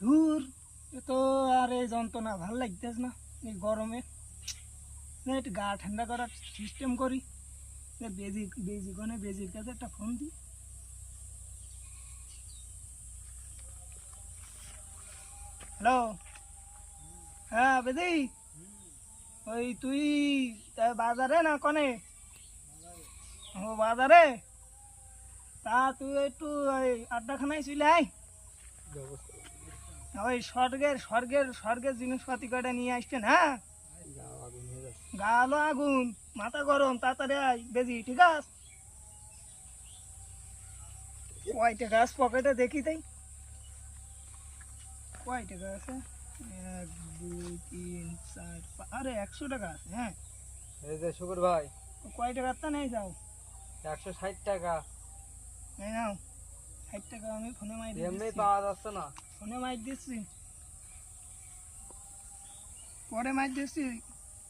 ধুর, এ তো আর এই যন্ত্রণা ভালো লাগতেছে না এই গরমে। না একটু গা ঠান্ডা করার সিস্টেম করি। বেজির কাছে একটা ফোন দিই। হ্যালো, হ্যাঁ বেদি, ওই তুই বাজারে না কনে? ও বাজারে, তা তুই একটু ওই আড্ডাখানায় চলে আয়। ওই স্বর্গের জিনিসপাতি কয়টা নিয়ে আসছেন। হ্যাঁ, গা আলো আগুন, মাথা গরম, তাড়াতাড়ি আয় বেজি, ঠিক আছে? কয়টা গাছ পকেটে দেখি তাই, কয়টা গাছ আছে? 1 2 3 4 আরে 100 টাকা আছে। হ্যাঁ, এই যে শুকুর ভাই, কয় টাকার তা নেই যাও? 160 টাকা। এই নাও 60 টাকা, আমি ফোনে মাই এমনি দিচ্ছি। পাওয়া যাচ্ছে না। ফোনে মাই দিচ্ছি, পরে মাই দিচ্ছি।